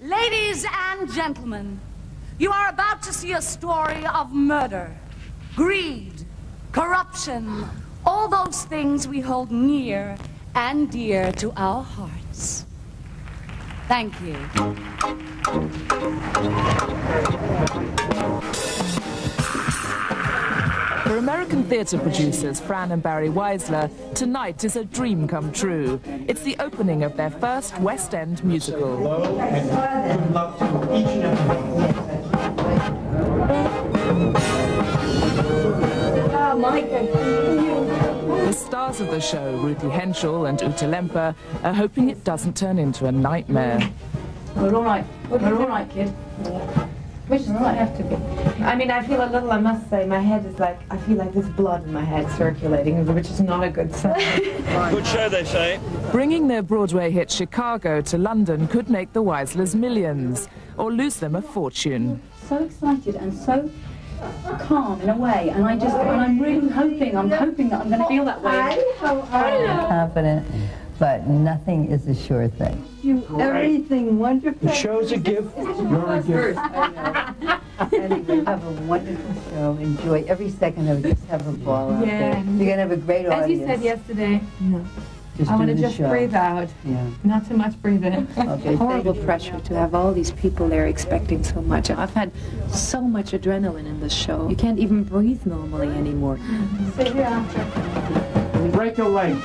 Ladies and gentlemen, you are about to see a story of murder, greed, corruption, all those things we hold near and dear to our hearts. Thank you. For American theatre producers Fran and Barry Weisler, tonight is a dream come true. It's the opening of their first West End musical. Hello, and good luck to each and every one. Oh, my God. The stars of the show, Ruthie Henschel and Uta Lemper, are hoping it doesn't turn into a nightmare. We're all right. We're all right, kid. Which does not have to be. I mean, I feel a little, I must say, my head is like, I feel like there's blood in my head circulating, which is not a good sign. Good show, they say. Bringing their Broadway hit Chicago to London could make the Weislers millions, or lose them a fortune. So excited and so calm in a way, and I'm really hoping that I'm going to feel that way. Confident, but nothing is a sure thing. Everything wonderful. The show's a gift. You're a gift. Anyway, have a wonderful show. Enjoy every second of it. Just have a ball out there. You're going to have a great audience. As you said yesterday, Just I want to do the just show. breathe out. Yeah. Not too much breathe in. Okay, Horrible pressure to have all these people there expecting so much. I've had so much adrenaline in this show. You can't even breathe normally anymore. Sit here after. Break a leg.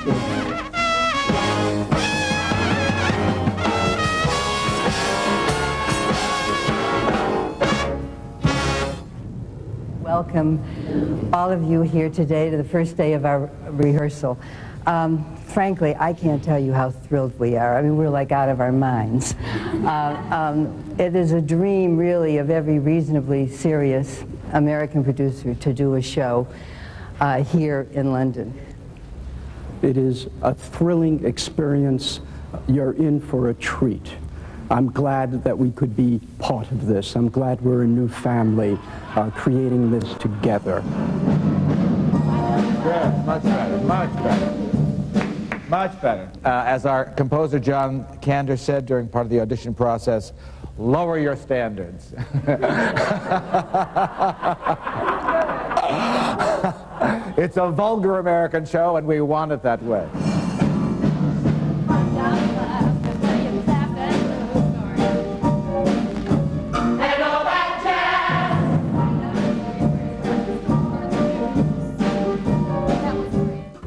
Welcome all of you here today to the first day of our rehearsal. Frankly, I can't tell you how thrilled we are. I mean, we're like out of our minds. It is a dream, really, of every reasonably serious American producer to do a show here in London. It is a thrilling experience. You're in for a treat. I'm glad that we could be part of this. I'm glad we're a new family creating this together. Good, much better, much better. Much better. As our composer John Kander said during part of the audition process, lower your standards. It's a vulgar American show, and we want it that way.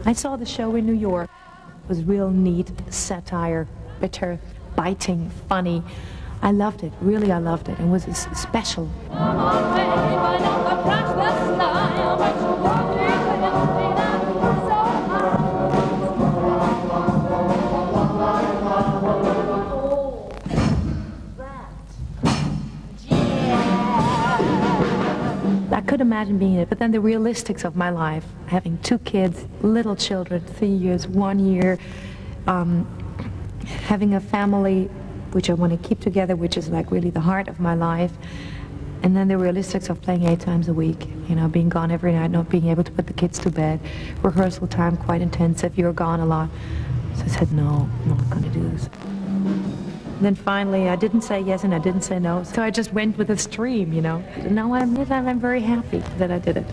I saw the show in New York. It was real neat, satire, bitter, biting, funny. I loved it, really I loved it. It was special. I could imagine being it, but then the realistics of my life, having 2 kids, little children, 3 years, 1 year, having a family which I want to keep together, which is like really the heart of my life, and then the realistics of playing 8 times a week, you know, being gone every night, not being able to put the kids to bed, rehearsal time quite intensive, you're gone a lot. So I said, no, I'm not going to do this. And then finally, I didn't say yes and I didn't say no, so I just went with the stream, you know. Now I'm very happy that I did it.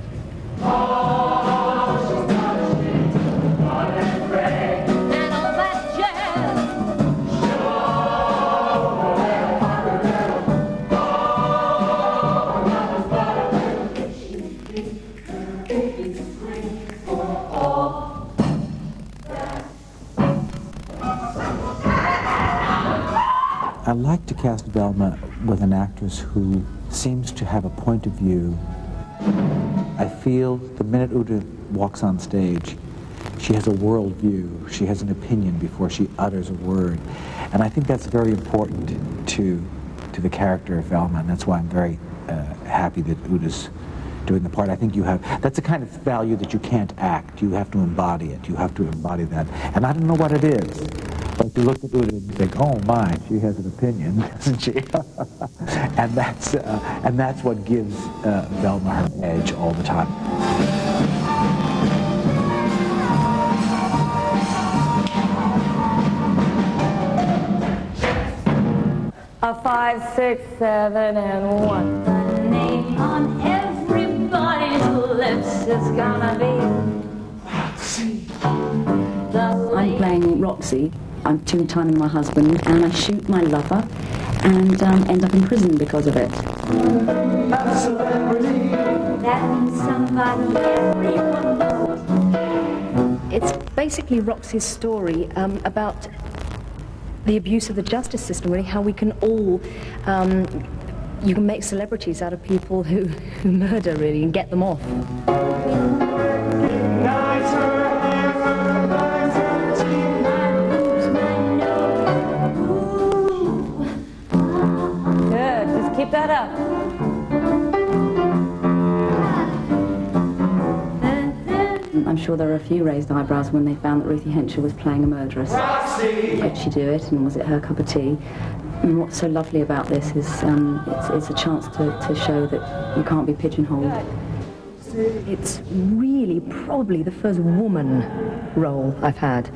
I like to cast Velma with an actress who seems to have a point of view. I feel the minute Uta walks on stage, she has a world view. She has an opinion before she utters a word. And I think that's very important to the character of Velma, and that's why I'm very happy that Uta's doing the part. I think that's a kind of value that you can't act. You have to embody it. You have to embody that. And I don't know what it is. But you look at Uta and you think, oh my, she has an opinion, doesn't she? and that's what gives Velma her edge all the time. A 5, 6, 7, and 1. The name on everybody's lips is gonna be Roxy. I'm playing Roxy. I'm doing time with my husband, and I shoot my lover, and end up in prison because of it. That means somebody everyone knows. It's basically Roxy's story about the abuse of the justice system, really, how we can all, you can make celebrities out of people who murder, really, and get them off. Good, just keep that up. I'm sure there were a few raised eyebrows when they found that Ruthie Henshall was playing a murderess. Roxy! Could she do it, and was it her cup of tea? And what's so lovely about this is it's a chance to show that you can't be pigeonholed. It's really probably the first woman role I've had.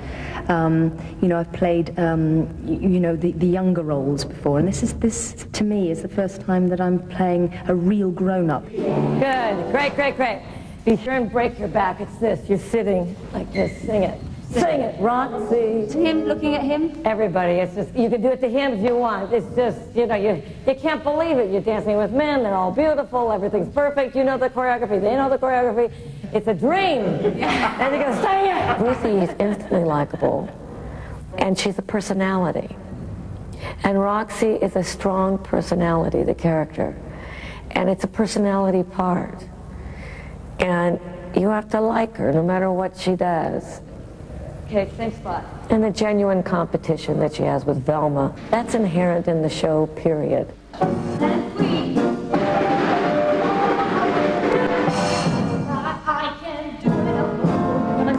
You know, I've played you know, the younger roles before, and this to me is the first time that I'm playing a real grown-up. Good, great, great, great. Be sure and break your back. It's this. You're sitting like this. Sing it. Sing it, Roxy. To him, looking at him? Everybody. It's just, you can do it to him if you want. It's just, you know, you can't believe it. You're dancing with men. They're all beautiful. Everything's perfect. You know the choreography. They know the choreography. It's a dream. And you're going to say it. Ruthie is instantly likable. And she's a personality. And Roxy is a strong personality, the character. And it's a personality part. And you have to like her no matter what she does. Okay, same spot. And the genuine competition that she has with Velma, that's inherent in the show, period. Let's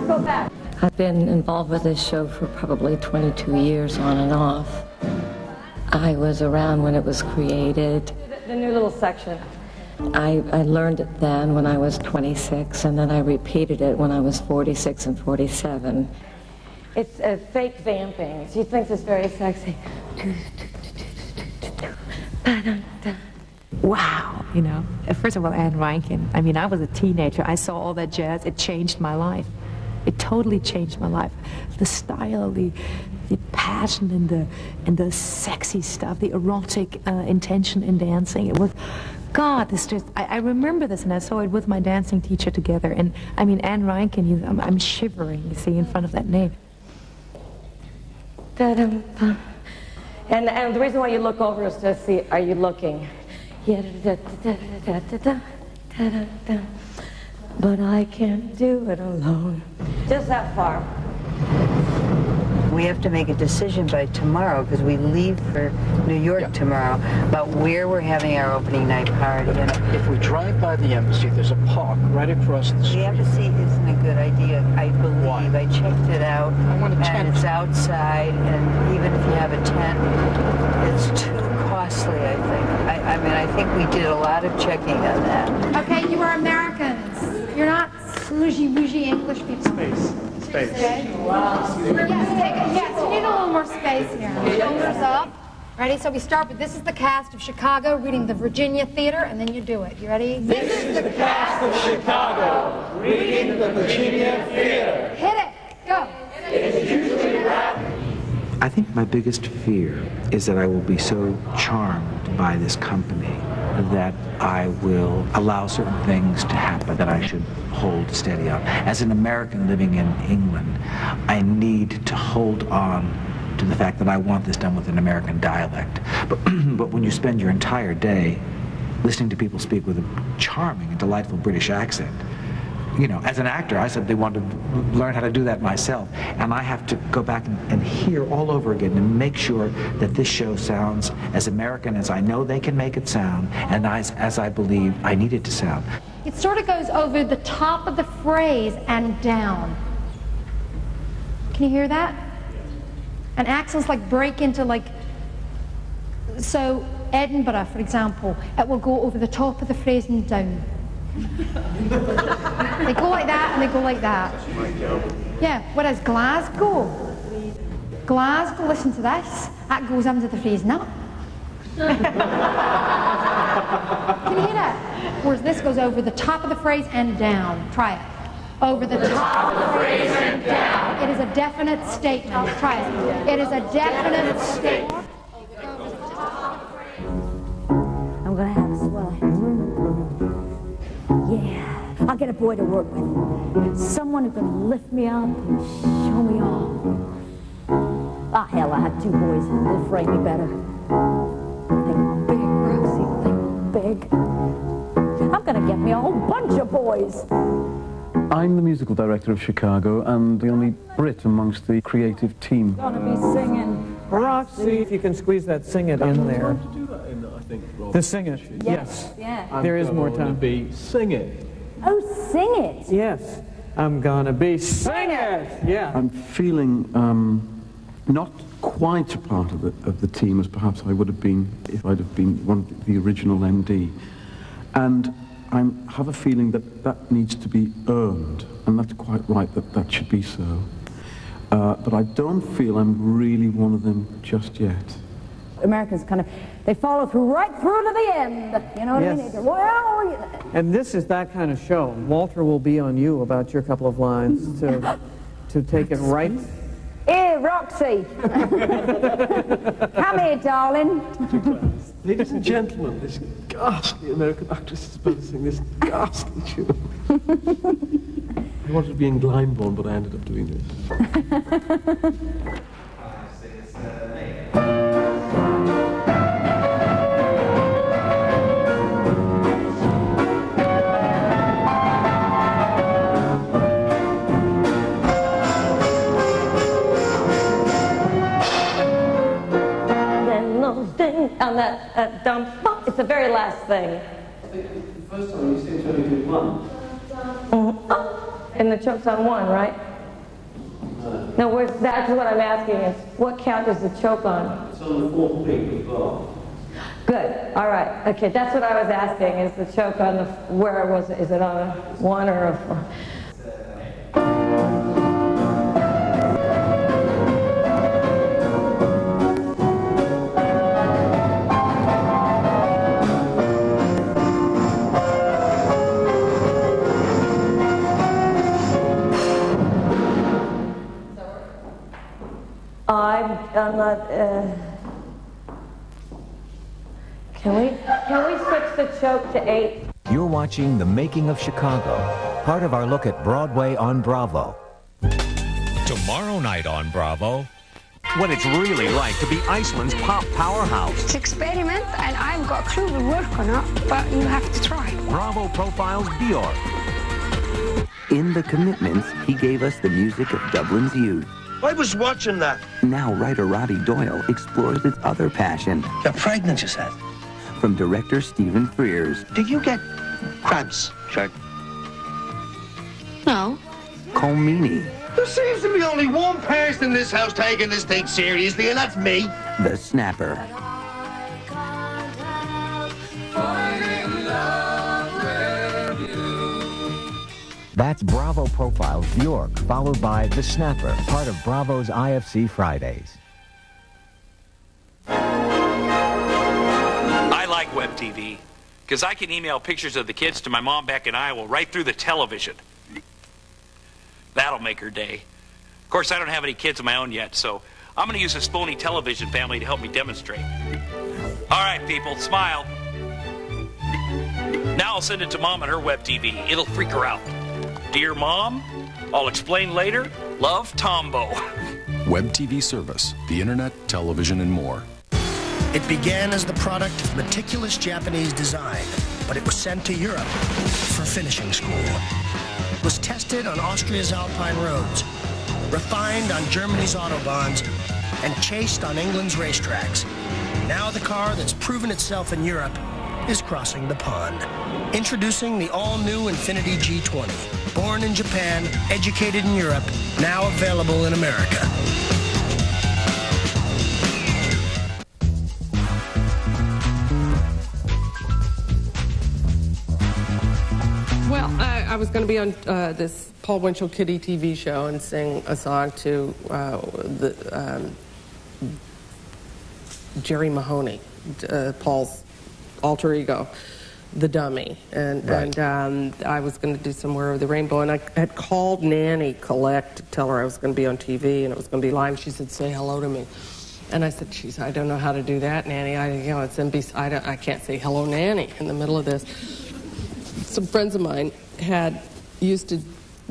go back. I've been involved with this show for probably 22 years on and off. I was around when it was created. The new little section. I learned it then when I was 26, and then I repeated it when I was 46 and 47. It's a fake vamping. She thinks it's very sexy. Wow, you know. First of all, Anne Reinking. I mean, I was a teenager. I saw all that jazz. It changed my life. It totally changed my life. The style, the passion, and the sexy stuff, the erotic intention in dancing. It was, God, this just, I remember this, and I saw it with my dancing teacher together. And I mean, Anne Reinking, I'm shivering, you see, in front of that name. And the reason why you look over is to see, are you looking? But I can't do it alone. Just that far. We have to make a decision by tomorrow, because we leave for New York tomorrow, about where we're having our opening night party. And if we drive by the embassy, there's a park right across the street. The embassy isn't a good idea, I believe. Why? I checked it out, and it's outside, and even if you have a tent, it's too costly, I think. I mean, I think we did a lot of checking on that. Okay, you are Americans. You're not bougie English people. Space. Okay? Wow. Yes, you need a little more space here. Shoulders up. Ready? So we start with, this is the cast of Chicago reading the Virginia Theater, and then you do it. You ready? This is the cast of Chicago reading the Virginia Theater. Hit it. Go. It's usually rap. I think my biggest fear is that I will be so charmed by this company that I will allow certain things to happen that I should hold steady on. As an American living in England, I need to hold on to the fact that I want this done with an American dialect. But when you spend your entire day listening to people speak with a charming and delightful British accent, you know, as an actor, I simply want to learn how to do that myself. And I have to go back and hear all over again and make sure that this show sounds as American as I know they can make it sound, and as I believe I need it to sound. It sort of goes over the top of the phrase and down. Can you hear that? And accents like break into like, so Edinburgh, for example, it will go over the top of the phrase and down. They go like that and they go like that. Yeah, whereas Glasgow, listen to this, that goes under the phrase no. Can you hear that? Whereas this goes over the top of the phrase and down. Try it. Over the top of the phrase and down. It is a definite statement. Try it. It is a definite statement. I'm gonna have a swell. Yeah, I'll get a boy to work with. Someone who can lift me up and show me off. Ah, hell, I have 2 boys. They'll frame me better. Think big, Rosie. Think big. I'm gonna get me a whole bunch of boys. I'm the musical director of Chicago and the only Brit amongst the creative team. Gonna be singing. Roxy, if you can squeeze that sing it in there. The sing it, yes. Yeah. There is more time. Be sing it. Oh, sing it. Yes. I'm gonna be sing it. Yeah. I'm feeling not quite a part of the team as perhaps I would have been if I'd have been one of the original MD. And I have a feeling that needs to be earned, and that's quite right that should be so. But I don't feel I'm really one of them just yet. Americans kind of, they follow through right through to the end. You know what I mean? Well, and this is that kind of show. Walter will be on you about your couple of lines to take it right. Hey, Roxy. Come here, darling. Ladies and gentlemen, this ghastly American actress is about to sing this ghastly tune. I wanted to be in Glyndebourne, but I ended up doing this. On that dump, it's the very last thing. The first time you seem to only do one. And the choke's on 1, right? No, that's what I'm asking is, what count is the choke on? It's on the 4th beat of bar. Good, all right. Okay, that's what I was asking, is the choke on the, where was it? Is it on a 1 or a 4? I'm not, can we switch the choke to 8? You're watching The Making of Chicago, part of our look at Broadway on Bravo. Tomorrow night on Bravo, what it's really like to be Iceland's pop powerhouse. It's an experiment, and I haven't got a clue to work on it, but you have to try. Bravo profiles Bjork. In The Commitments, he gave us the music of Dublin's youth. I was watching that. Now writer Roddy Doyle explores its other passion. You're pregnant, you said? From director Stephen Frears. Do you get cramps, Shark? No. Colmini. There seems to be only one person in this house taking this thing seriously, and that's me. The Snapper. That's Bravo Profiles Bjork, followed by The Snapper, part of Bravo's IFC Fridays. I like web TV, because I can email pictures of the kids to my mom back in Iowa right through the television. That'll make her day. Of course, I don't have any kids of my own yet, so I'm going to use the Spony television family to help me demonstrate. All right, people, smile. Now I'll send it to Mom on her web TV. It'll freak her out. Dear Mom, I'll explain later. Love, Tombo. Web TV service, the internet, television, and more. It began as the product of meticulous Japanese design, but it was sent to Europe for finishing school. It was tested on Austria's Alpine roads, refined on Germany's autobahns, and chased on England's racetracks. Now the car that's proven itself in Europe is crossing the pond. Introducing the all-new Infiniti G20. Born in Japan, educated in Europe, now available in America. Well, I was going to be on this Paul Winchell Kiddie TV show and sing a song to Jerry Mahoney. Paul's alter ego, the dummy, and Right. I was going to do Somewhere Over the Rainbow, and I had called Nanny Collette to tell her I was going to be on TV and it was going to be live. She said, "Say hello to me," and I said, "Geez, I don't know how to do that, Nanny. It's NBC. I can't say hello, Nanny, in the middle of this." Some friends of mine used to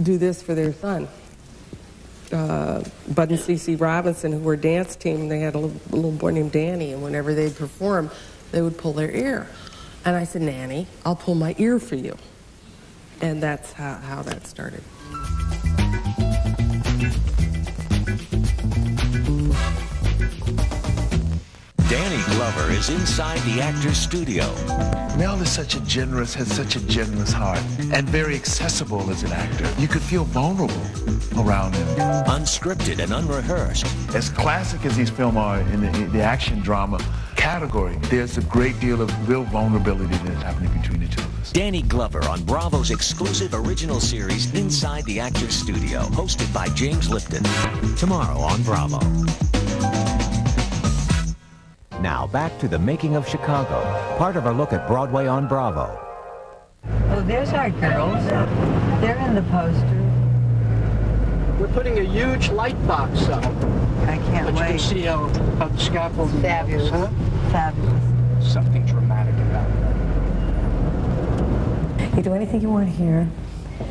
do this for their son. Bud and Cece Robinson, who were a dance team, they had a little boy named Danny, and whenever they'd perform, they would pull their ear. And I said, "Nanny, I'll pull my ear for you." And that's how that started. Danny Glover is inside the actor's studio. Mel has such a generous heart, and very accessible as an actor. You could feel vulnerable around him. Unscripted and unrehearsed. As classic as these films are in the action drama category, there's a great deal of real vulnerability that's happening between the two of us. Danny Glover on Bravo's exclusive original series Inside the Actor's Studio, hosted by James Lipton. Tomorrow on Bravo. Now back to the making of Chicago, part of our look at Broadway on Bravo. Oh, there's our girls. They're in the poster. We're putting a huge light box up. I can't but wait. You can see how the scaffolding Fabulous. is, huh? Fabulous. Something dramatic about that. You do anything you want here.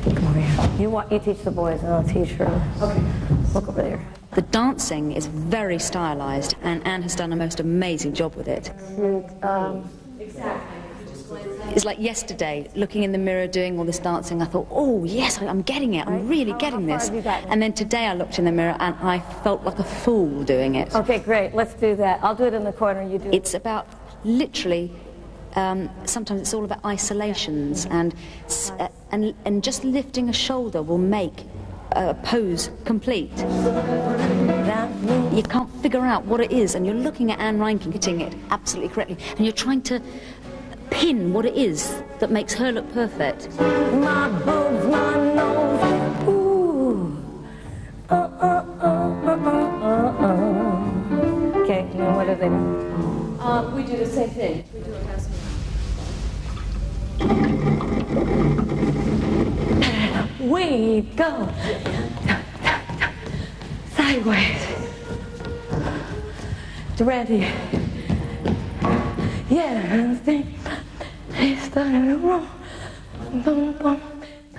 Come over here. You teach the boys, and I'll teach her. Okay. Look over there. The dancing is very stylized, and Anne has done a most amazing job with it. It's like yesterday, looking in the mirror, doing all this dancing, I thought, oh, yes, I'm getting it. I'm really getting this. And then today I looked in the mirror and I felt like a fool doing it. Okay, great. Let's do that. I'll do it in the corner. You do it. It's about literally, sometimes it's all about isolations, and just lifting a shoulder will make a pose complete. You can't figure out what it is, and you're looking at Anne Reinking hitting it absolutely correctly, and you're trying to pin what it is that makes her look perfect. My boobs, my nose, ooh. Okay, now what do they do? We do the same thing. We do a casting. We go sideways. Ready. Yeah,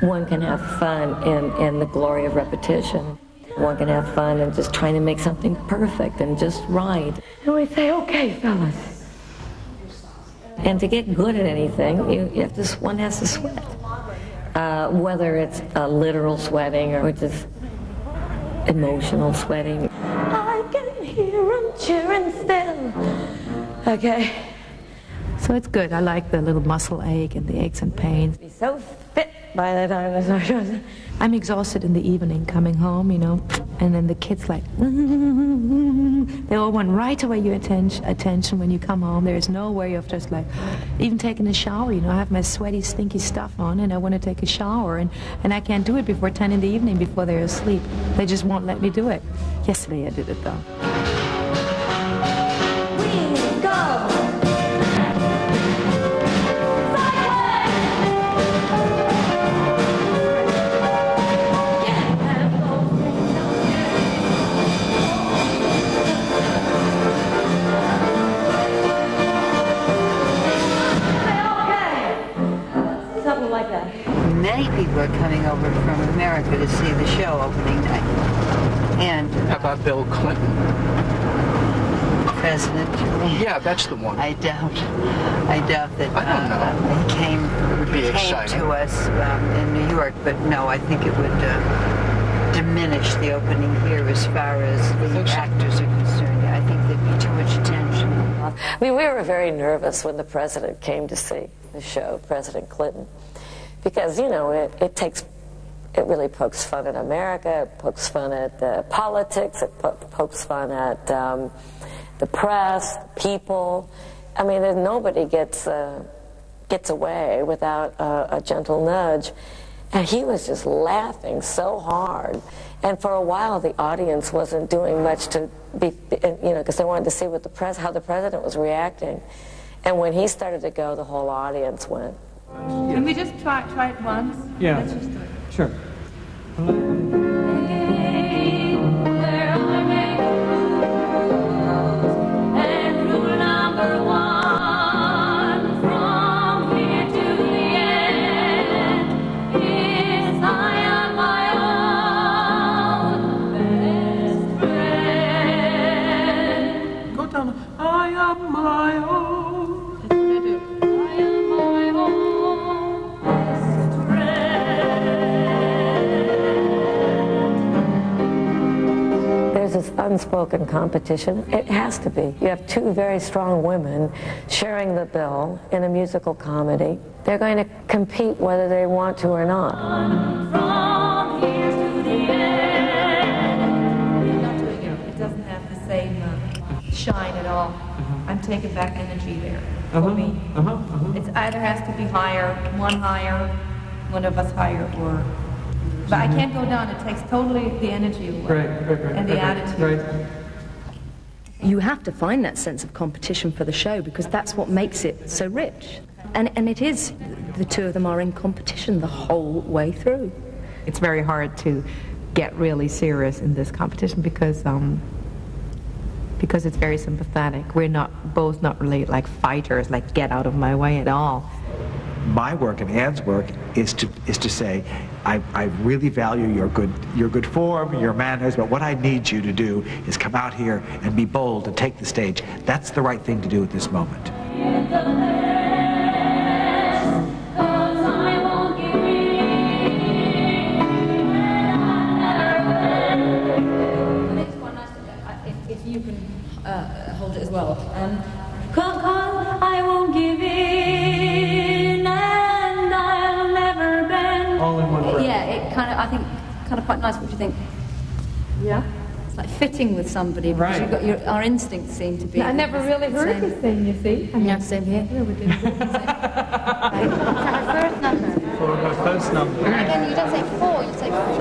one can have fun in the glory of repetition. One can have fun in just trying to make something perfect and just right. And we say, okay, fellas. And to get good at anything, one has to sweat. Whether it's a literal sweating or just emotional sweating. I can hear them cheering still. Okay. So it's good. I like the little muscle ache and the aches and pains. Be so fit by the time the sun. I'm exhausted in the evening coming home, and then the kids like, they all want right away your attention when you come home. There is no way of just like, even taking a shower, I have my sweaty, stinky stuff on and I want to take a shower and I can't do it before 10 in the evening before they're asleep. They just won't let me do it. Yesterday I did it though. We go! Many people are coming over from America to see the show opening night. And how about Bill Clinton? President? Yeah, that's the one. I doubt that I don't know. he came to us in New York, but no, I think it would diminish the opening here as far as the actors are concerned. I think there'd be too much tension. I mean, we were very nervous when the president came to see the show, President Clinton, because, it really pokes fun at America, it pokes fun at politics, it pokes fun at the press, people. I mean, nobody gets away without a gentle nudge. And he was just laughing so hard. And for a while, the audience wasn't doing much to be, you know, because they wanted to see what how the president was reacting. And when he started to go, the whole audience went. Can we just try it once? Yeah. Let's just do it. Sure. I am my own. That's what I do. I am my own best friend. There's this unspoken competition. It has to be. You have two very strong women sharing the bill in a musical comedy. They're going to compete whether they want to or not. From here to the end. You're not doing it. It doesn't have the same shine at all. I'm taking back energy there for me. It either has to be higher, one of us higher, or. But I can't go down. It takes totally the energy away and the attitude. You have to find that sense of competition for the show because that's what makes it so rich. And it is, the two of them are in competition the whole way through. It's very hard to get really serious in this competition because it's very sympathetic. We're both not really like fighters, like get out of my way at all. My work and Ann's work is to say, I really value your good form, your manners, but what I need you to do is come out here and be bold and take the stage. That's the right thing to do at this moment. If you can hold it as well. I won't give in and I'll never bend. All in one breath. Yeah, it kind of, I think, kind of quite nice. What do you think? Yeah. It's like fitting with somebody because Right. you've got our instincts seem to be. I never really heard this thing, you see. Yeah, same here. Yeah, we did. For her first number. For her first number. Again, you don't say four, you say first.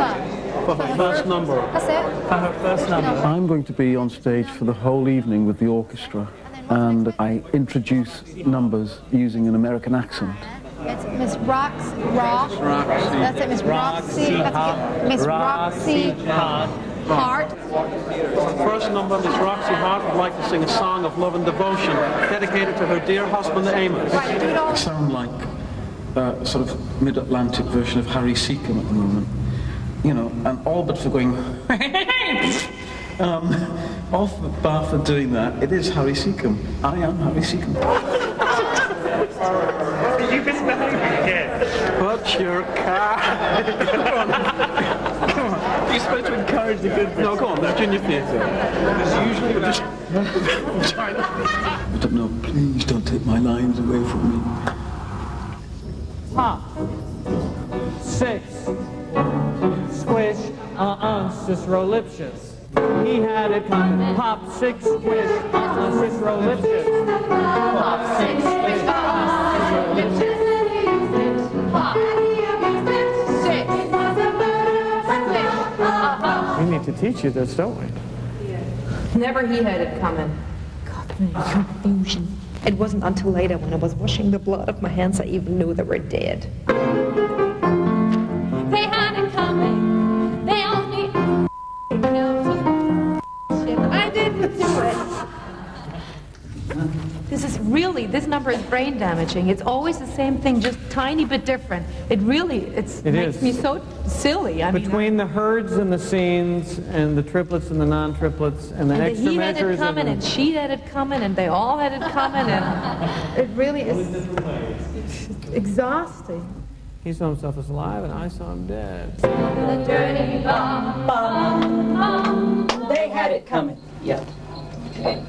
For her first number. That's it. For her first number. I'm going to be on stage for the whole evening with the orchestra, and I introduce numbers using an American accent. It's Miss Roxy. That's it, Miss Roxy. Miss Roxy Hart. First number, Miss Roxy Hart would like to sing a song of love and devotion dedicated to her dear husband Amos. Right, do it all. I sound like a sort of mid-Atlantic version of Harry Seacombe at the moment. You know, and all but for going, all bar for doing that, it is Harry Seacombe. I am Harry Seacombe. You misbehaved again. Put your car. Come on. You're supposed to encourage the good. No, go on, there's junior theatre. There's usually just. But no, please don't take my lines away from me. Pop. 6. Squish. Cicerolipsius. He had it coming. Pop 6. Squish. Cicerolipsius. Pop 6. Squish. Pop 6. We need to teach you this, don't we? Never he had it coming. God, confusion. It wasn't until later when I was washing the blood off my hands I even knew they were dead. They had it coming. They only I didn't do it. This number is brain damaging. It's always the same thing, just tiny bit different. It makes me so silly. Between the herds and the scenes, and the triplets and the non-triplets, and the extra he had measures. it coming, and she had it coming, and they all had it coming, and it really is exhausting. He saw himself as alive, and I saw him dead. the dirty bum, bum, bum. They had it coming. Yeah. Okay.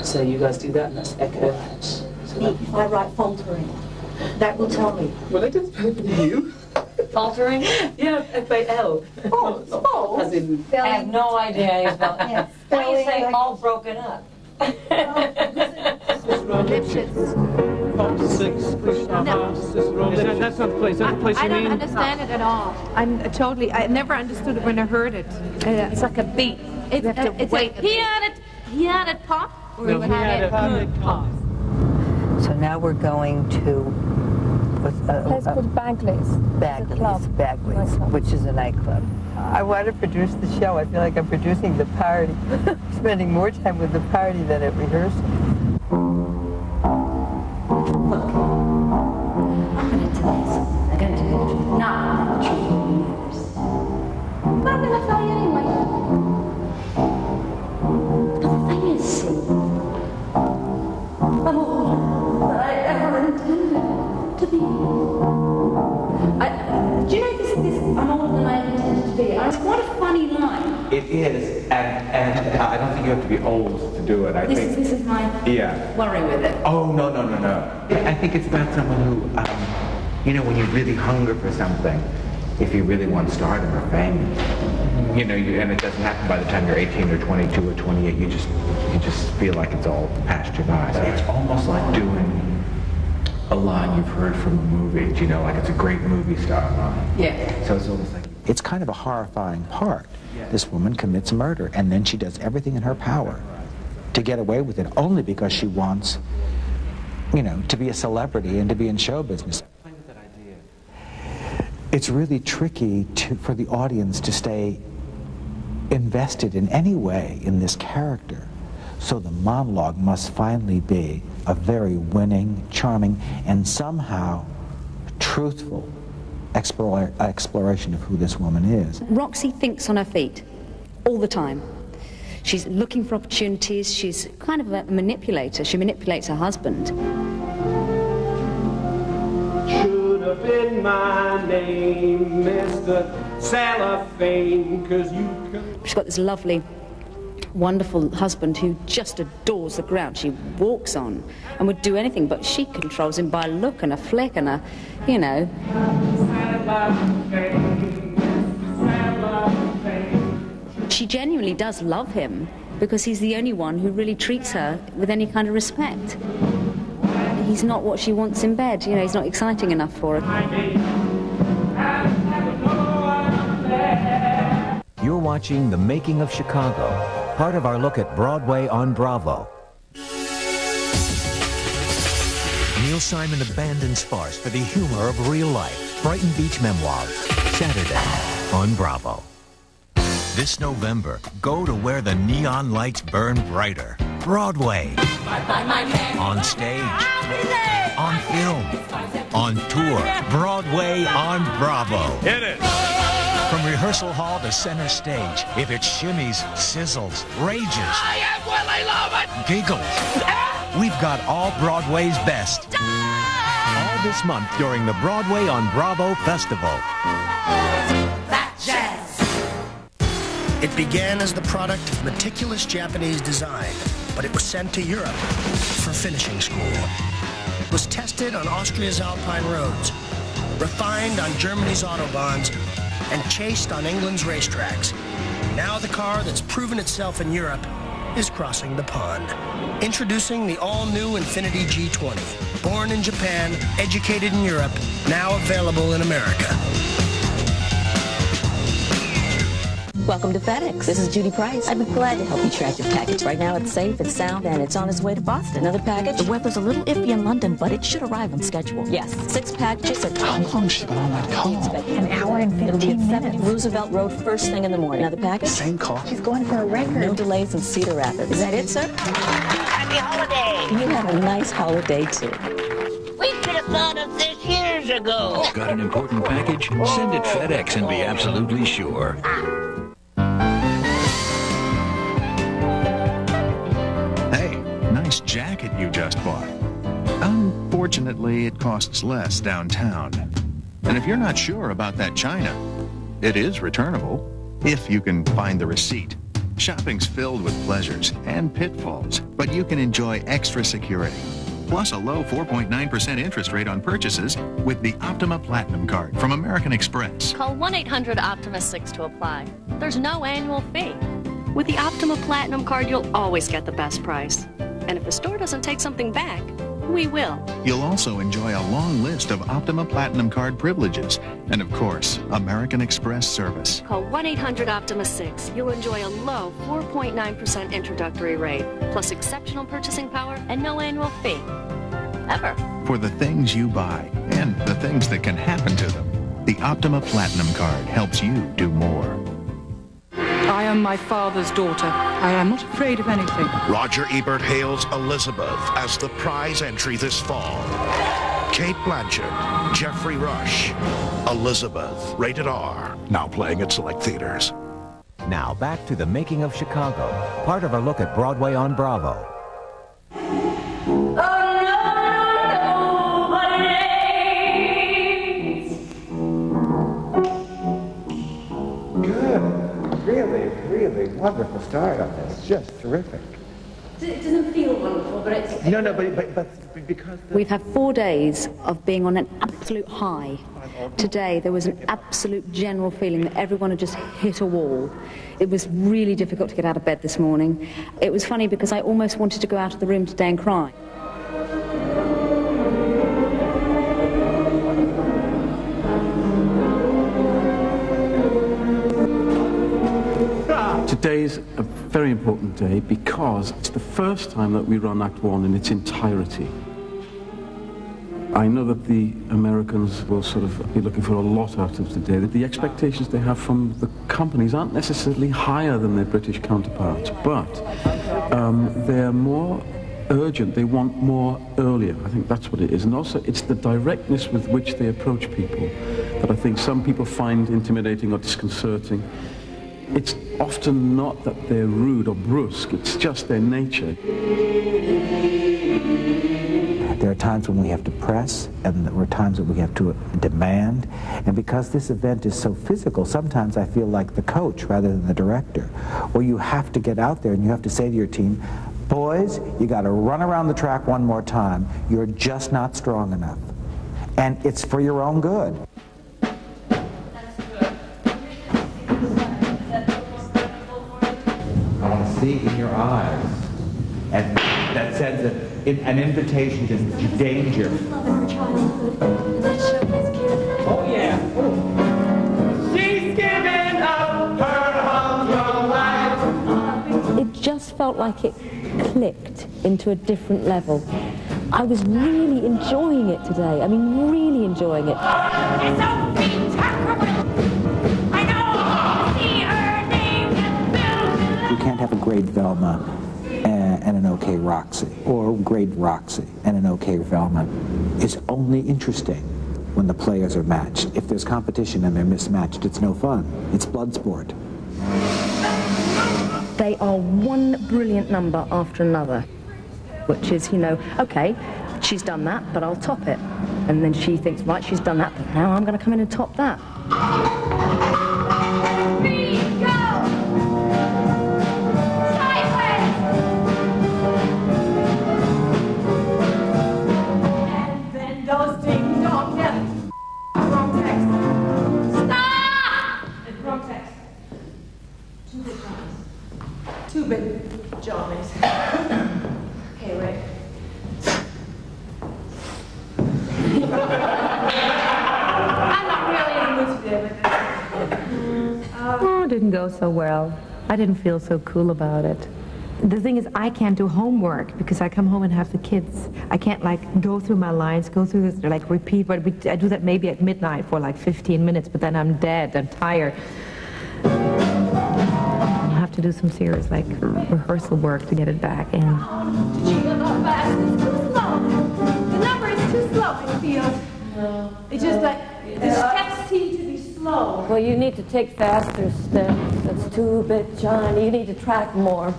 So you guys do that, and that's echo. So if I write faltering, that will tell me. Well, it doesn't happen to you. Faltering? Yeah, F-A-L. Oh, it's false. As in, I have no idea how you spell it. How do you say all broken up? Pop 6. That's not the place. That's the place I you don't mean? understand it at all. I never understood it when I heard it. It's like a beat. You have to wait. He had it pop? Or No, he had it pop. So now we're going to It's called Bagley's. Bagley's, which is a nightclub. I want to produce the show. I feel like I'm producing the party. Spending more time with the party than at rehearsal. Look, I'm going to tell you something. I'm going to tell you the truth. Not the truth of the universe. But I'm going to tell you anyway. But the thing is, see, I'm older than I ever intended to be. Do you know this? I'm older than I intended to be. It's quite a funny line. It is, and I don't think you have to be old to do it. This is my worry with it. Oh, no. I think it's about someone who, you know, when you really hunger for something, if you really want stardom or fame, you know, and it doesn't happen by the time you're 18 or 22 or 28, you just feel like it's all past your eyes. It's almost like doing a line you've heard from a movie, you know, like it's a great movie star line. Yeah. So it's almost like, it's kind of a horrifying part. This woman commits murder, and then she does everything in her power to get away with it, only because she wants, you know, to be a celebrity and to be in show business. It's really tricky for the audience to stay invested in any way in this character. So the monologue must finally be a very winning, charming, and somehow truthful exploration of who this woman is. Roxy thinks on her feet all the time. She's looking for opportunities. She's kind of a manipulator. She manipulates her husband. Should have been my name, Mr. Cellophane, 'cause you can... She's got this lovely, wonderful husband who just adores the ground she walks on and would do anything, but she controls him by a look and a flick and a, you know. She genuinely does love him because he's the only one who really treats her with any kind of respect. He's not what she wants in bed, you know, he's not exciting enough for her. You're watching The Making of Chicago, part of our look at Broadway on Bravo. Neil Simon abandons farce for the humor of real life. Brighton Beach Memoirs, Saturday on Bravo. This November, go to where the neon lights burn brighter. Broadway. On stage. On film. On tour. Broadway on Bravo. Hit it. From rehearsal hall to center stage, if it shimmies, sizzles, rages, I am well, I love it. giggles, we've got all Broadway's best. All this month during the Broadway on Bravo Festival. That jazz. It began as the product of meticulous Japanese design, but it was sent to Europe for finishing school. It was tested on Austria's Alpine roads, refined on Germany's autobahns, and chased on England's racetracks. Now the car that's proven itself in Europe is crossing the pond. Introducing the all-new Infiniti G20. Born in Japan, educated in Europe, now available in America. Welcome to FedEx. This is Judy Price. I'd be glad to help you track your package. Right now it's safe, it's sound, and it's on its way to Boston. Another package? The weather's a little iffy in London, but it should arrive on schedule. Yes, 6 packages at... How long has she been on that call? An hour and 15 minutes. Roosevelt Road, first thing in the morning. Another package? Same call. She's going for a record. No delays in Cedar Rapids. Is that it, sir? Happy holiday. You have a nice holiday, too. We could have thought of this years ago. Got an important package? Send it FedEx and be absolutely sure. Nice jacket you just bought. Unfortunately, it costs less downtown. And if you're not sure about that china, it is returnable if you can find the receipt. Shopping's filled with pleasures and pitfalls, but you can enjoy extra security. Plus a low 4.9% interest rate on purchases with the Optima Platinum card from American Express. Call 1-800-OPTIMA-6 to apply. There's no annual fee. With the Optima Platinum card, you'll always get the best price. And if the store doesn't take something back, we will. You'll also enjoy a long list of Optima Platinum card privileges and, of course, American Express service. Call 1-800-OPTIMA-6. You'll enjoy a low 4.9% introductory rate, plus exceptional purchasing power and no annual fee. Ever. For the things you buy and the things that can happen to them, the Optima Platinum card helps you do more. I am my father's daughter. I am not afraid of anything. Roger Ebert hails Elizabeth as the prize entry this fall. Kate Blanchett, Jeffrey Rush, Elizabeth, rated R, now playing at select theaters. Now back to the making of Chicago, part of our look at Broadway on Bravo. Really wonderful start on this. Just terrific. It doesn't feel wonderful, but it's... No, but because... We've had 4 days of being on an absolute high. Today, there was an absolute general feeling that everyone had just hit a wall. It was really difficult to get out of bed this morning. It was funny because I almost wanted to go out of the room today and cry. Today's a very important day because it's the first time that we run Act One in its entirety. I know that the Americans will sort of be looking for a lot out of today. That the expectations they have from the companies aren't necessarily higher than their British counterparts, but they're more urgent. They want more earlier. I think that's what it is. And also, it's the directness with which they approach people that I think some people find intimidating or disconcerting. It's often not that they're rude or brusque, it's just their nature. There are times when we have to press, and there are times when we have to demand. And because this event is so physical, sometimes I feel like the coach rather than the director. Where you have to get out there and you have to say to your team, boys, you got to run around the track one more time. You're just not strong enough. And it's for your own good. See in your eyes, and that sends an invitation to danger. Oh yeah. She's giving up her humdrum life. It just felt like it clicked into a different level. I was really enjoying it today. I mean, really enjoying it. You can't have a great Velma and an okay Roxy, or great Roxy and an okay Velma. It's only interesting when the players are matched. If there's competition and they're mismatched, it's no fun. It's blood sport. They are one brilliant number after another, which is, you know, okay, she's done that, but I'll top it. And then she thinks, right, she's done that, but now I'm going to come in and top that. Two big Johnnies. Okay, wait. I'm not really in the mood today with this. Oh, it didn't go so well. I didn't feel so cool about it. The thing is, I can't do homework because I come home and have the kids. I can't, like, go through my lines, go through this, like, repeat. But I do that maybe at midnight for, like, 15 minutes, but then I'm dead, I'm tired. To do some serious, like, rehearsal work to get it back in. Gee, you're not fast. It's too slow. The number is too slow, it feels. No. It's just like, the steps seem to be slow. Well, you need to take faster steps. That's too big, Johnny. You need to track more.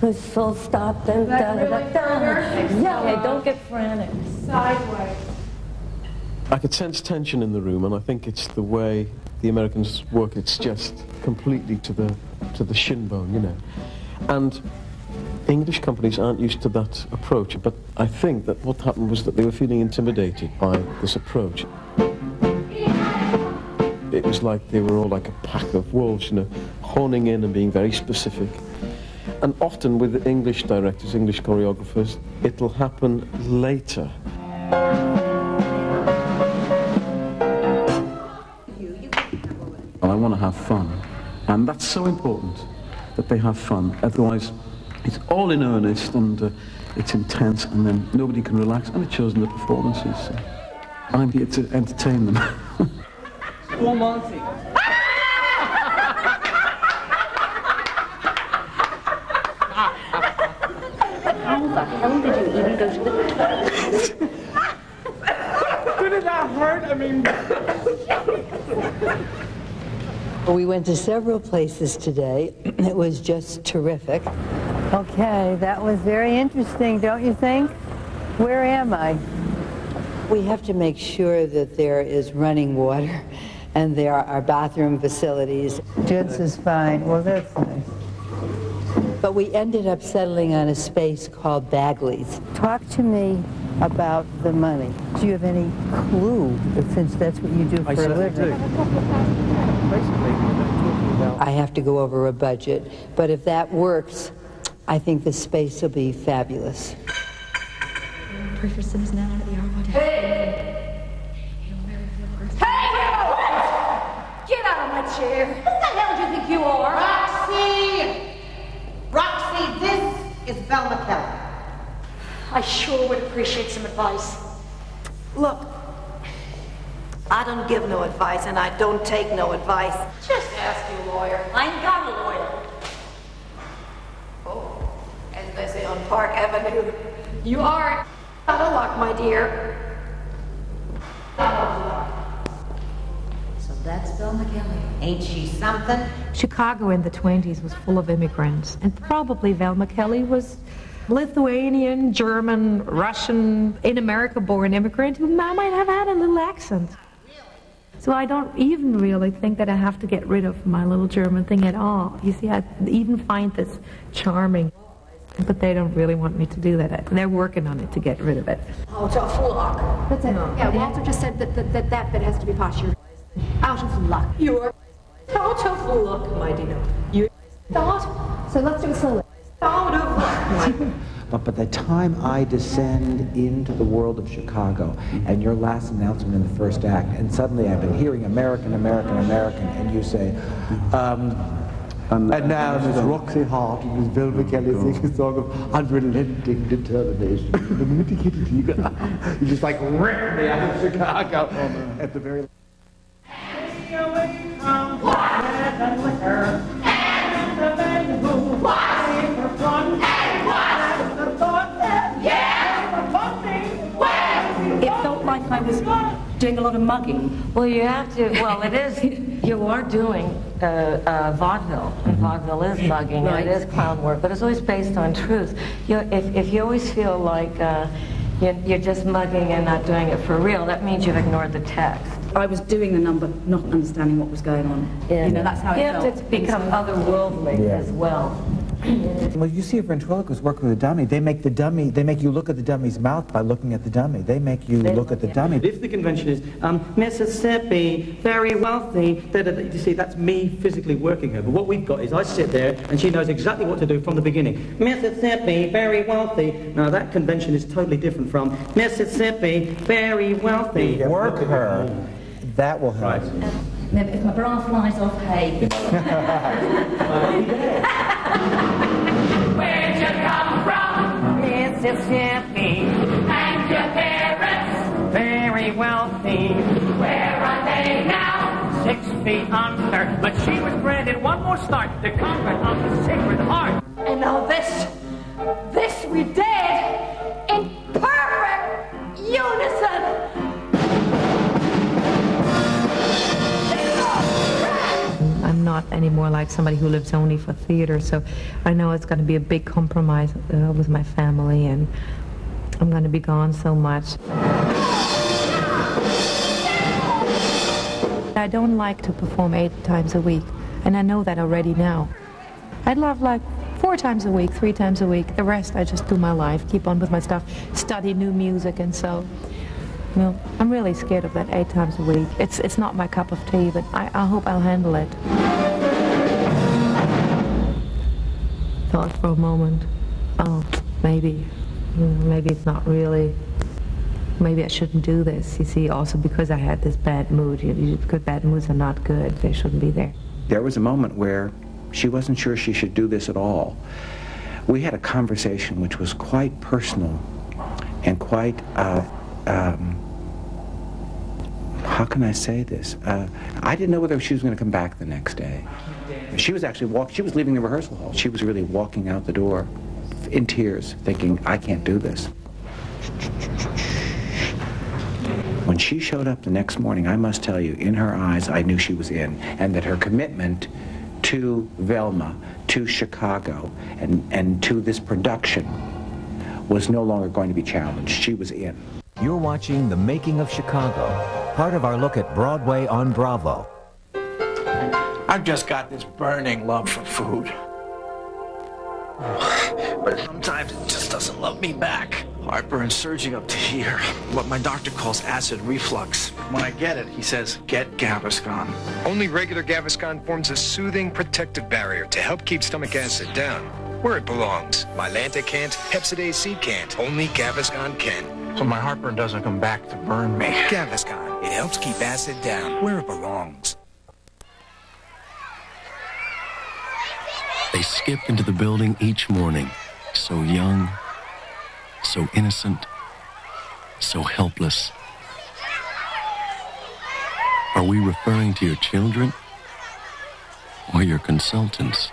Whistle, stop, then da-da-da-da. Yeah, don't get frantic. Sideways. I could sense tension in the room, and I think it's the way the Americans work. It's just completely to the shin bone, you know. And English companies aren't used to that approach, but I think that what happened was that they were feeling intimidated by this approach. It was like they were all like a pack of wolves, you know, honing in and being very specific. And often with the English directors, English choreographers, it'll happen later. Well, I want to have fun, and that's so important that they have fun. Otherwise, it's all in earnest and it's intense, and then nobody can relax, and it shows in the performances. So I'm here to entertain them. One more thing. How the hell did you even go to the toilet? Didn't that hurt? I mean... We went to several places today. It was just terrific. Okay, that was very interesting, don't you think? Where am I? We have to make sure that there is running water and there are bathroom facilities. Just is fine. Well, that's nice. But we ended up settling on a space called Bagley's. Talk to me about the money. Do you have any clue, since that's what you do for a living? I have to go over a budget, but if that works, I think the space will be fabulous. Preferences now out of the hour. Hey! Hey, you! Get out of my chair. Who the hell do you think you are? Roxy! Roxy, this is Velma Kelly. I sure would appreciate some advice. Look, I don't give no advice and I don't take no advice. Just ask your lawyer. I ain't got a lawyer. Oh, as they say on Park Avenue. You are out of luck, my dear. So that's Velma Kelly. Ain't she something? Chicago in the 20s was full of immigrants, and probably Velma Kelly was Lithuanian, German, Russian, in America born immigrant who might have had a little accent. So I don't even really think that I have to get rid of my little German thing at all. You see, I even find this charming, but they don't really want me to do that. They're working on it to get rid of it. Out of luck. That's it. Yeah, Walter just said that bit has to be postured. Out of luck. You're out of luck, my dear. You're out. So let's do it slowly. Out of luck. But by the time I descend into the world of Chicago, and your last announcement in the first act, and suddenly I've been hearing American, American, American, and you say, and now Miss Roxy Hart and Miss Velma Kelly sing a song of unrelenting determination. You just like rip me out of Chicago at the very It felt like I was doing a lot of mugging. Well, you have to, well, it is, you are doing vaudeville, and vaudeville is mugging, Right. and it is clown work, but it's always based on truth. If you always feel like you're just mugging and not doing it for real, that means you've ignored the text. I was doing the number, not understanding what was going on. Yeah. You know, that's how it You felt. have to become otherworldly as well. Well, you see a ventriloquist work with a dummy. They make you look at the dummy's mouth by looking at the dummy. They make you look at the dummy. If the convention is Mississippi, very wealthy, you see, that's me physically working her. But what we've got is I sit there and she knows exactly what to do from the beginning. Mississippi, very wealthy. Now that convention is totally different from Mississippi, very wealthy. Work her. That will help. Right. If my bra flies off, hey. Where'd you come from? Mississippi. And your parents? Very wealthy. Where are they now? 6 feet under. But she was bred in one more start, the convent of the Sacred Heart. And now this we did in perfect unison. I'm not anymore like somebody who lives only for theater, so I know it's going to be a big compromise with my family, and I'm going to be gone so much. I don't like to perform 8 times a week, and I know that already now. I'd love like 4 times a week, 3 times a week. The rest I just do my life, keep on with my stuff, study new music, and so. Well, I'm really scared of that 8 times a week. It's not my cup of tea, but I hope I'll handle it. thought for a moment, oh, maybe it's not really, maybe I shouldn't do this. You see, also because I had this bad mood. Good bad moods are not good. They shouldn't be there. There was a moment where she wasn't sure she should do this at all. We had a conversation which was quite personal and quite, how can I say this? I didn't know whether she was going to come back the next day. She was actually she was leaving the rehearsal hall. She was really walking out the door in tears, thinking, I can't do this. When she showed up the next morning, I must tell you, in her eyes, I knew she was in, and that her commitment to Velma, to Chicago, and to this production was no longer going to be challenged. She was in. You're watching The Making of Chicago, part of our look at Broadway on Bravo. I've just got this burning love for food. But sometimes it just doesn't love me back. Heartburn surging up to here. What my doctor calls acid reflux. When I get it, he says, get Gaviscon. Only regular Gaviscon forms a soothing, protective barrier to help keep stomach acid down, where it belongs. Mylanta can't, Hepzidase C can't. Only Gaviscon can. So my heartburn doesn't come back to burn me. Gaviscon. It helps keep acid down, where it belongs. They skip into the building each morning, so young, so innocent, so helpless. Are we referring to your children or your consultants?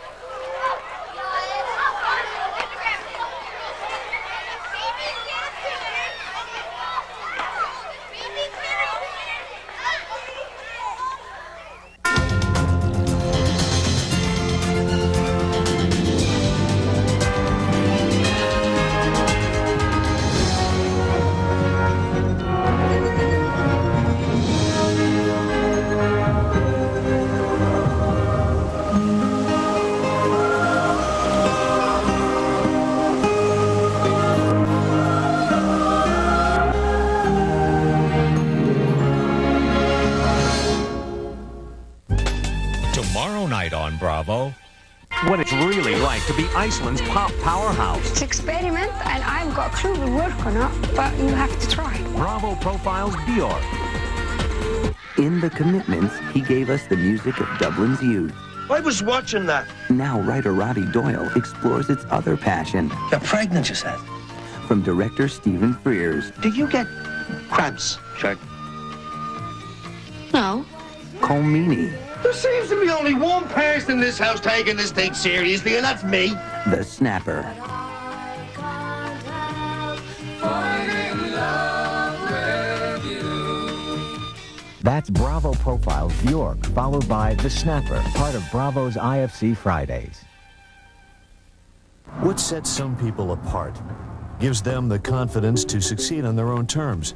Tomorrow night on Bravo, what it's really like to be Iceland's pop powerhouse. It's an experiment, and I haven't got a clue the work or not, but you have to try. Bravo profiles Bjork. In The Commitments, he gave us the music of Dublin's youth. I was watching that. Now writer Roddy Doyle explores its other passion. You're pregnant, you said. From director Stephen Frears. Do you get cramps, Shark? No. Colmini. There seems to be only one person in this house taking this thing seriously, and that's me. The Snapper. That's Bravo Profiles Bjork, followed by The Snapper, part of Bravo's IFC Fridays. What sets some people apart gives them the confidence to succeed on their own terms.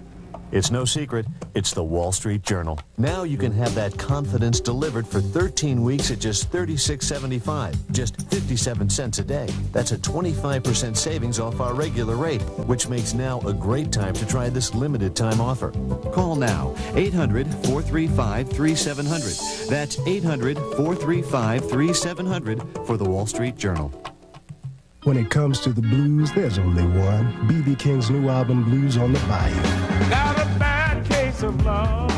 It's no secret, it's the Wall Street Journal. Now you can have that confidence delivered for 13 weeks at just $36.75, just 57 cents a day. That's a 25% savings off our regular rate, which makes now a great time to try this limited time offer. Call now, 800-435-3700. That's 800-435-3700 for the Wall Street Journal. When it comes to the blues, there's only one. B.B. King's new album, Blues on the Bayou. Got a bad case of love.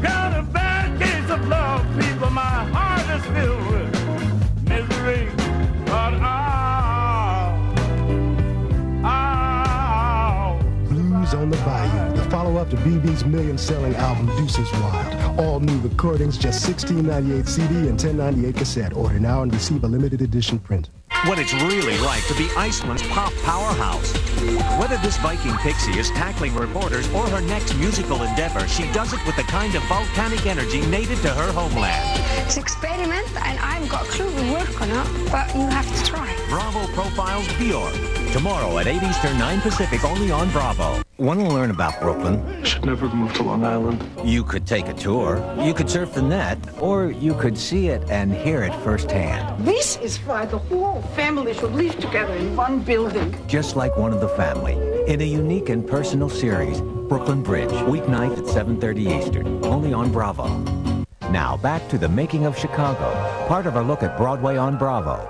Got a bad case of love, people. My heart is filled with misery. But Blues on the Bayou, the follow-up to B.B.'s million-selling album, Deuces Wild. All new recordings, just $16.98 CD and $10.98 cassette. Order now and receive a limited edition print. What it's really like to be Iceland's pop powerhouse. Whether this Viking pixie is tackling reporters or her next musical endeavor, she does it with the kind of volcanic energy native to her homeland. It's an experiment, and I haven't got a clue the work or not, but you have to try. Bravo Profiles Bjork. Tomorrow at 8 Eastern, 9 Pacific, only on Bravo. Want to learn about Brooklyn? Should never move to Long Island. You could take a tour, you could surf the net, or you could see it and hear it firsthand. This is why the whole family should live together in one building. Just like one of the family, in a unique and personal series, Brooklyn Bridge, weeknight at 7:30 Eastern, only on Bravo. Now back to The Making of Chicago, part of our look at Broadway on Bravo.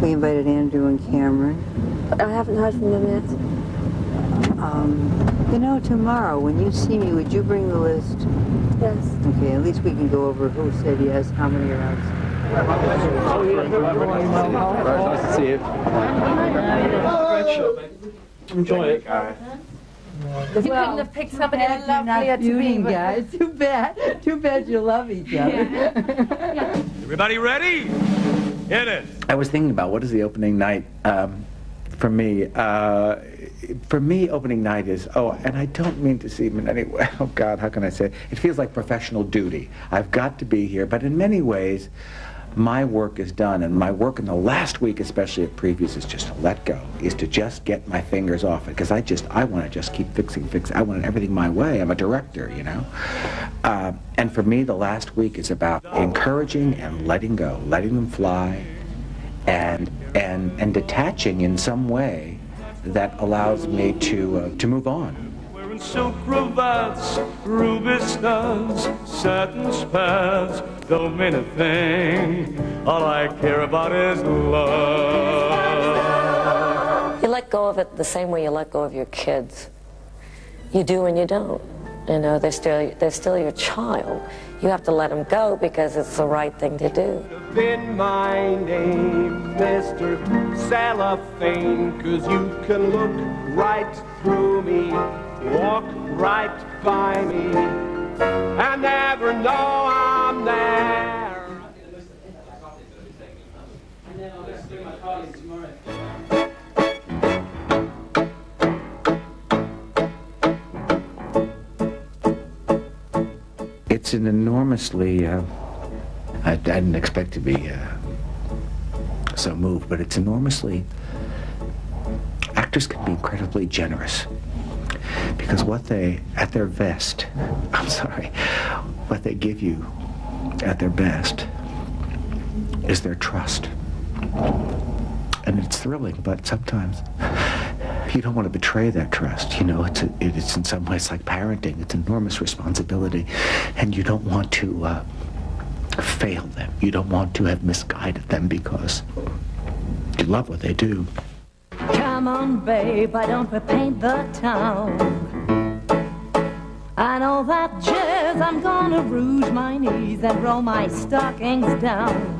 We invited Andrew and Cameron. I haven't heard from them yet. You know, tomorrow when you see me, would you bring the list? Yes. Okay, at least we can go over who said yes, how many are out. Nice to see you. Enjoy it. You couldn't have picked somebody lovelier to me. Guys, too bad. Too bad you love each other. Everybody ready? Hit it. I was thinking about what is the opening night for me. For me, opening night is, and I don't mean to seem in any way, oh God, how can I say it? It feels like professional duty. I've got to be here, but in many ways, my work is done, and my work in the last week, especially at previews, is just to let go, is to just get my fingers off it, because I want to just keep fixing. I want everything my way. I'm a director, you know? And for me, the last week is about encouraging and letting go, letting them fly, and detaching in some way that allows me to move on. Wearing silk cravats, ruby studs, satin spats, don't mean a thing. All I care about is love. You let go of it the same way you let go of your kids. You do and you don't. You know, they're still your child. You have to let them go because it's the right thing to do. Been my name, Mr. Cellophane, 'cause you can look right through me, walk right by me, and never know I'm there. It's an enormously, I didn't expect to be so moved, but it's enormously, actors can be incredibly generous, because what they, at their best, what they give you at their best is their trust. And it's thrilling, but sometimes you don't want to betray that trust. You know, it's in some ways like parenting. It's enormous responsibility, and you don't want to fail them. You don't want to have misguided them because you love what they do. Come on, babe, why don't we paint the town? I know that jazz, I'm gonna rouge my knees and roll my stockings down.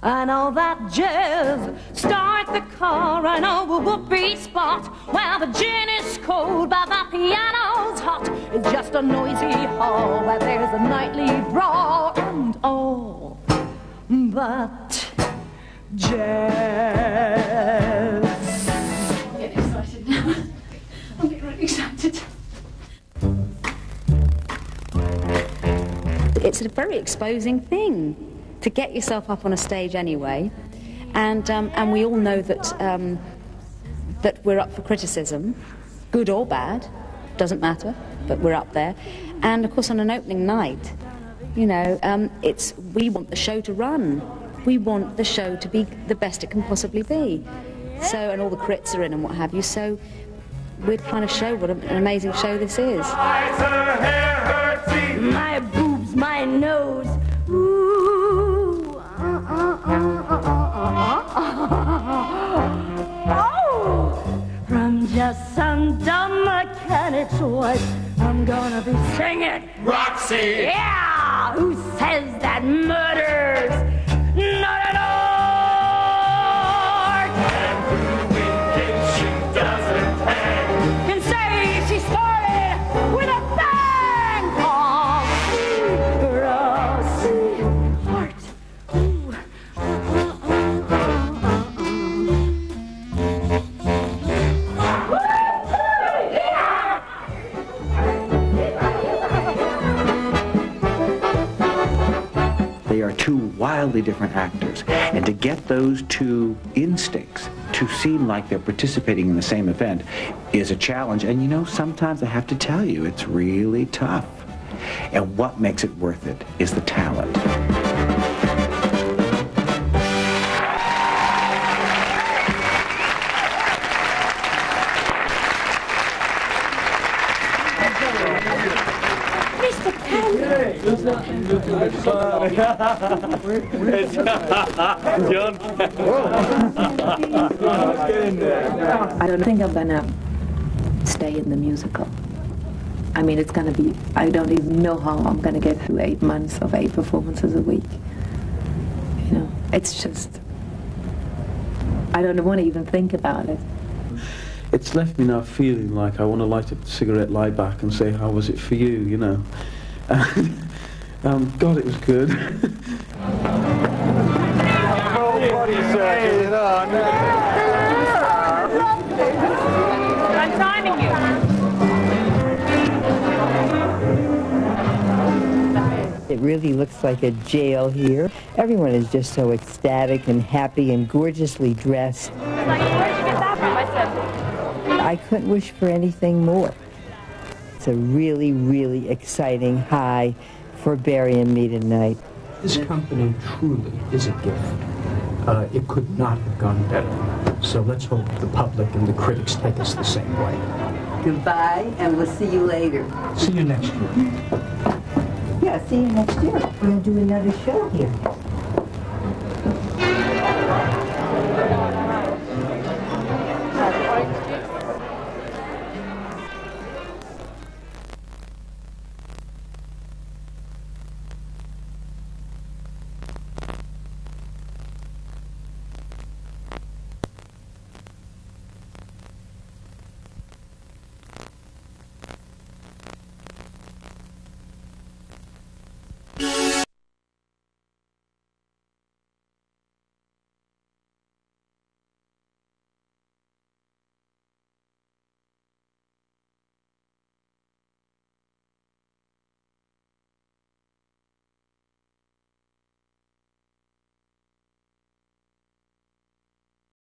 I know that jazz, start the car, I know a whoopee spot where the gin is cold but the piano's hot. It's just a noisy hall where there's a nightly brawl and all but jazz. I'm getting excited now. I'm getting really excited. It's a very exposing thing to get yourself up on a stage anyway, and we all know that that we're up for criticism, good or bad, doesn't matter, but we're up there. And of course, on an opening night, you know, we want the show to run. We want the show to be the best it can possibly be. So, and all the crits are in and what have you. So, we're trying to show what an amazing show this is. Eyes, her hair, her teeth, My boobs, my nose. Ooh. Oh! From just some dumb mechanic's voice, I'm gonna be singing. Roxy! Yeah! Who says that murder's not an art? And who thinks she doesn't hang? Can say she started with a bang! Oh, Roxy heart. Ooh. They are two wildly different actors, and to get those two instincts to seem like they're participating in the same event is a challenge. And you know, sometimes I have to tell you, it's really tough. And what makes it worth it is the talent. Mr. Candy! It's John. I don't think I'm gonna stay in the musical. I mean, it's going to be, I don't even know how I'm going to get through 8 months of 8 performances a week. You know, it's just, I don't want to even think about it. It's left me now feeling like I want to light a cigarette, lie back and say, how was it for you, you know? God, it was good. I'm timing you. It really looks like a jail here. Everyone is just so ecstatic and happy and gorgeously dressed. Where'd you get that from? I said. I couldn't wish for anything more. It's a really, really exciting high for Barry and me tonight. This company truly is a gift. It could not have gone better. So let's hope the public and the critics take us the same way. Goodbye, and we'll see you later. See you next year. Yeah, see you next year. We're going to do another show here.